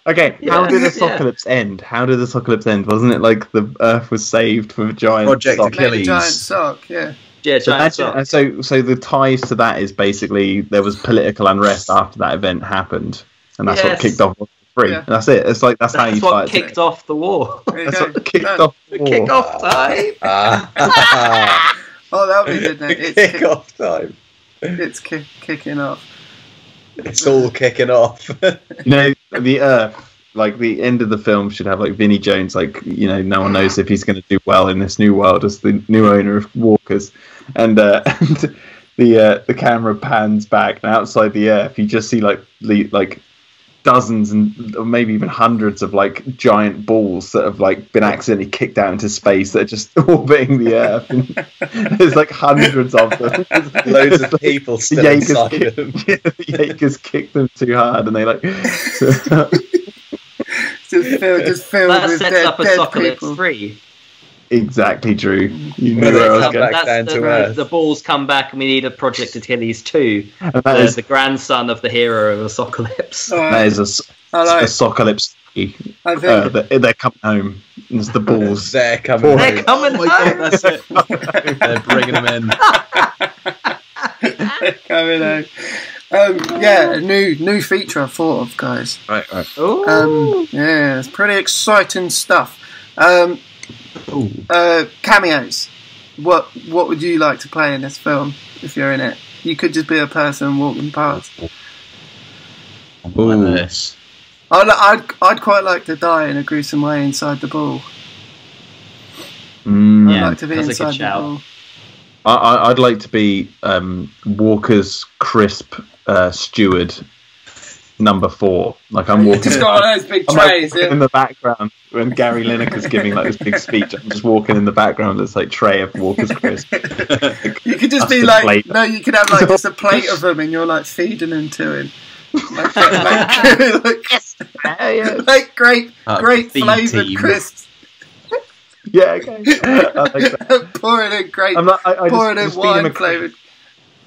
Speaker 4: Okay, how did Asockalypse end? How did Asockalypse end? Wasn't it like the Earth was saved with a giant
Speaker 2: Project
Speaker 4: sock?
Speaker 2: Achilles.
Speaker 1: Giant sock, yeah.
Speaker 3: Yeah, giant sock.
Speaker 4: So the ties to that is basically there was political unrest after that event happened, and that's what kicked off World War III.
Speaker 1: Yeah.
Speaker 4: And that's it. It's like that's how you
Speaker 3: what
Speaker 4: fight.
Speaker 3: kicked off the war.
Speaker 1: That's
Speaker 4: what kicked off the war.
Speaker 3: Kick off time.
Speaker 1: Oh, that would be good. It's
Speaker 2: Kick off time.
Speaker 1: It's kicking off.
Speaker 2: It's all kicking off.
Speaker 4: The Earth. Like the end of the film should have like Vinnie Jones, like no one knows if he's going to do well in this new world as the new owner of Walkers, and the camera pans back, and outside the Earth you just see like dozens or maybe even hundreds of like giant balls that have like been accidentally kicked out into space that are just orbiting the Earth. And there's like hundreds of them.
Speaker 2: Loads of people still inside them.
Speaker 4: The Jaegers kicked them too hard, and they like.
Speaker 1: Just filled
Speaker 3: that
Speaker 1: with
Speaker 3: sets
Speaker 1: dead
Speaker 3: up Asockalypse
Speaker 1: people.
Speaker 3: 3.
Speaker 4: Exactly, Drew. You knew
Speaker 2: Where
Speaker 4: where I
Speaker 2: they
Speaker 4: was
Speaker 2: come
Speaker 4: going.
Speaker 2: back down to Earth.
Speaker 3: The balls come back, and we need a Project Achilles 2.
Speaker 4: That
Speaker 3: The grandson of the hero of Asockalypse.
Speaker 4: That is a Asockalypse.
Speaker 1: I think
Speaker 4: They're coming home. It's the balls.
Speaker 2: They're coming home.
Speaker 3: They're coming home.
Speaker 2: That's it. They're bringing them in.
Speaker 1: they're coming home. A new feature I thought of, guys.
Speaker 2: Right.
Speaker 1: It's pretty exciting stuff. Cameos. What would you like to play in this film if you're in it? You could just be a person walking past.
Speaker 2: This.
Speaker 1: I'd quite like to die in a gruesome way inside the ball. I'd like to be
Speaker 3: that's a
Speaker 1: inside
Speaker 3: good
Speaker 1: the
Speaker 3: shout.
Speaker 1: ball.
Speaker 4: I'd like to be Walker's crisp steward number 4. Like I'm walking.
Speaker 1: Just got one of those big
Speaker 4: I'm
Speaker 1: trays.
Speaker 4: walking in the background when Gary Lineker's giving like this big speech. I'm just walking in the background. There's like tray of Walker's crisp.
Speaker 1: You could just be like, plate. No, you could have like just a plate of them, and you're like feeding them to him. Like great flavoured crisps.
Speaker 4: Yeah, okay. I like that.
Speaker 1: Pouring in great.
Speaker 4: Pouring in
Speaker 1: wine flavoured.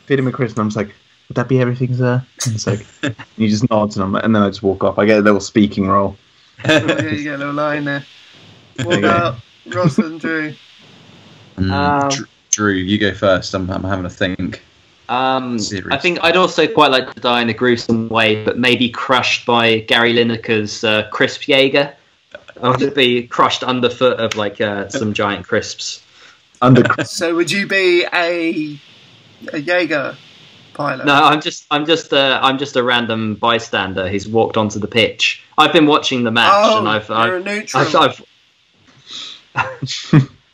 Speaker 4: Feed him a crisp, and I'm just like, would that be everything, sir? And it's like, he just nods, and then I just walk off. I get a little speaking role.
Speaker 1: Yeah, you get a little line there. What about Ross and Drew?
Speaker 2: Drew, you go first. I'm having a think.
Speaker 3: I think I'd also quite like to die in a gruesome way, but maybe crushed by Gary Lineker's crisp Jaeger. I want to be crushed underfoot of like some giant crisps.
Speaker 1: So would you be a Jaeger pilot?
Speaker 3: No, I'm just a random bystander who's walked onto the pitch. I've been watching the match, and
Speaker 1: you're a neutral.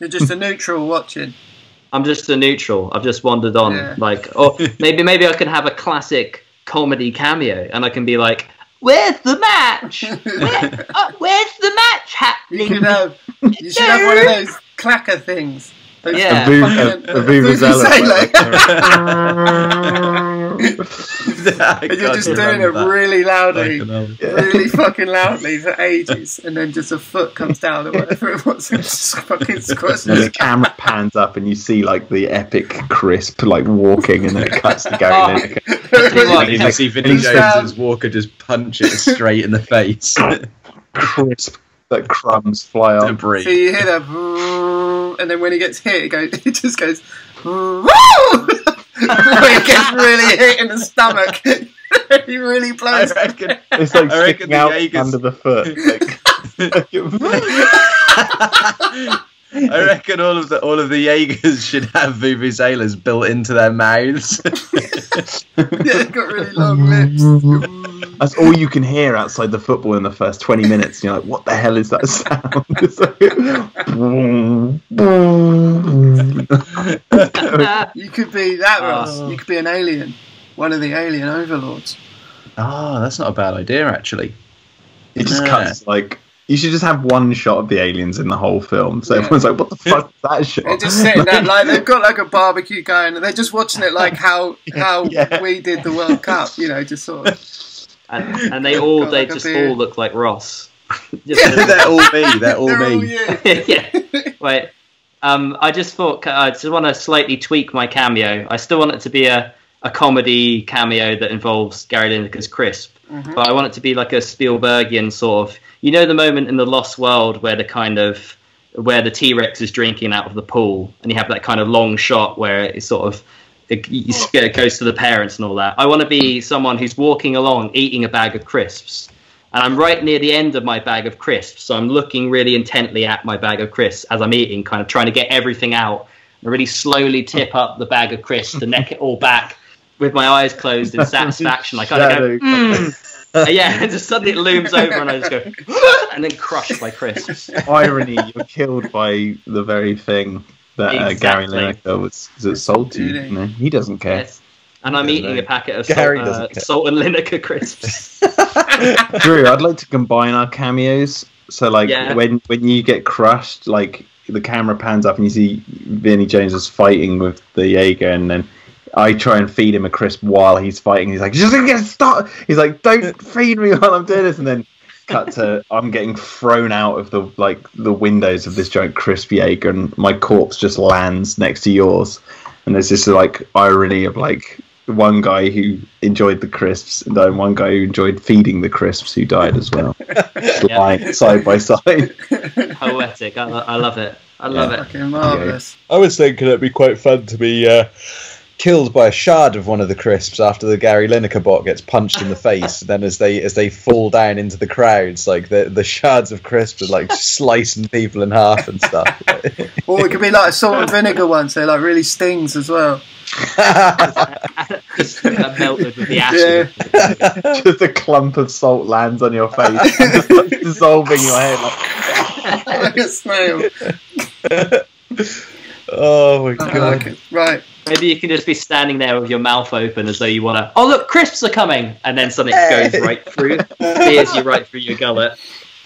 Speaker 1: You're just a neutral watching.
Speaker 3: I'm just a neutral. I've just wandered on, or maybe I can have a classic comedy cameo, and I can be like, Where's the match? Where's the match happening?
Speaker 1: You should have one of those clacker things.
Speaker 4: A vuvuzela.
Speaker 1: And you're just doing it really loudly, really fucking loudly for ages, and then just a foot comes down or whatever it was. And just fucking squashes.
Speaker 4: And the camera pans up, and you see like the epic Crisp like walking, and then it cuts to Gary Lineker.
Speaker 2: You see Vinnie Jones's Walker just punch it straight in the face.
Speaker 4: Crisp, like crumbs fly off.
Speaker 2: Debris.
Speaker 1: So you hear that, and then when he gets hit, it just goes. When he gets really hit in the stomach, he really blows.
Speaker 4: I reckon sticking out under the foot.
Speaker 2: I reckon all of the Jaegers should have vuvuzelas built into their mouths.
Speaker 1: They've got really long lips.
Speaker 4: That's all you can hear outside the football in the first 20 minutes. You're like, what the hell is that sound?
Speaker 1: You could be that, Ross. You could be an alien. One of the alien overlords.
Speaker 2: Oh, that's not a bad idea, actually.
Speaker 4: It just cuts like... You should just have one shot of the aliens in the whole film. So everyone's like, what the fuck is that shot?
Speaker 1: They're just sitting there, like, they've got like a barbecue going, and they're just watching it like how we did the World Cup, just sort of.
Speaker 3: And they all look like Ross.
Speaker 2: They're all me. They're all me.
Speaker 3: Yeah. Wait. I just thought I just want to slightly tweak my cameo. I still want it to be a comedy cameo that involves Gary Lineker's Crisp, but I want it to be like a Spielbergian sort of. You know the moment in The Lost World where the T-Rex is drinking out of the pool, and you have that kind of long shot where it goes to the parents and all that. I want to be someone who's walking along eating a bag of crisps, and I'm right near the end of my bag of crisps, so I'm looking really intently at my bag of crisps as I'm eating, kind of trying to get everything out, and really slowly tip up the bag of crisps to neck it all back with my eyes closed in satisfaction. I kind of go, and just suddenly it looms over, and I just go, and then crushed by crisps.
Speaker 4: Irony, you're killed by the very thing that Gary Lineker was sold to you. He doesn't care.
Speaker 3: Yes. And I'm eating a packet of salt and Lineker crisps.
Speaker 4: Drew, I'd like to combine our cameos. So, like, when you get crushed, like, the camera pans up and you see Vinnie Jones is fighting with the Jaeger, and then I try and feed him a crisp while he's fighting. He's like, just get stop. He's like, don't feed me while I'm doing this. And then cut to I'm getting thrown out of the windows of this giant crisp Jaeger, and my corpse just lands next to yours. And there's this like irony of like one guy who enjoyed the crisps and then one guy who enjoyed feeding the crisps who died as well. Lying side by side.
Speaker 3: Poetic. I love it. I love it.
Speaker 1: Fucking marvellous.
Speaker 2: I was thinking it'd be quite fun to be killed by a shard of one of the crisps after the Gary Lineker bot gets punched in the face. Then as they fall down into the crowds, like the shards of crisps are like slicing people in half and stuff.
Speaker 1: Or it could be like a salt and vinegar one, so it like really stings as well.
Speaker 3: Just melted with the acid.
Speaker 1: Yeah.
Speaker 4: Just a clump of salt lands on your face, just like dissolving your head
Speaker 1: like a snail.
Speaker 2: Oh my god!
Speaker 1: Like right.
Speaker 3: Maybe you can just be standing there with your mouth open as though you want to. Oh look, crisps are coming, and then something goes right through, spears you right through your gullet.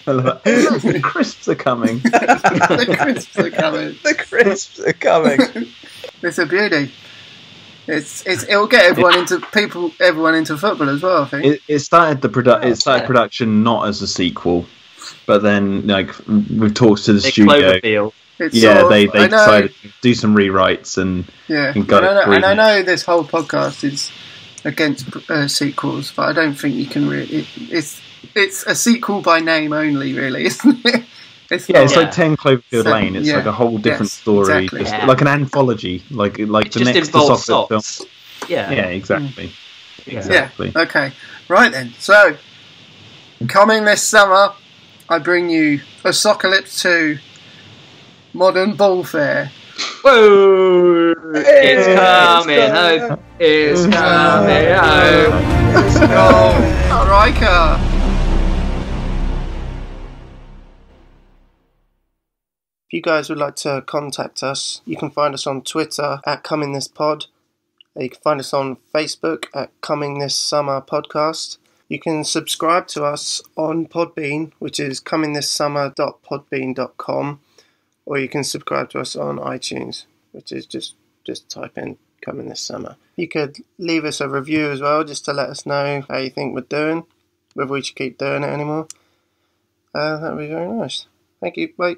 Speaker 4: The crisps are coming.
Speaker 1: The crisps are coming.
Speaker 2: The crisps are coming.
Speaker 1: It's a beauty. It'll get everyone into football as well. I think
Speaker 4: it started production not as a sequel, but then like with talks to the studio. They decided to do some rewrites and
Speaker 1: I know this whole podcast is against sequels, but I don't think you can really. It's a sequel by name only, really, isn't it? It's
Speaker 4: like 10 Cloverfield Lane. It's like a whole different story,
Speaker 1: exactly.
Speaker 4: like an anthology, like the next Asockalypse film.
Speaker 3: Yeah,
Speaker 4: exactly.
Speaker 1: Yeah. Okay, right then. So, coming this summer, I bring you Asockalypse 2. Modern Ballfare.
Speaker 3: Whoa! It's coming home. It's coming home.
Speaker 1: Let's go, Riker. If you guys would like to contact us, you can find us on Twitter at comingthissupmerpodcast. You can find us on Facebook at comingthissummerpodcast. You can subscribe to us on Podbean, which is comingthissummer.podbean.com, or you can subscribe to us on iTunes, which is just type in Coming This Summer. You could leave us a review as well, just to let us know how you think we're doing, whether we should keep doing it anymore. That would be very nice. Thank you. Bye.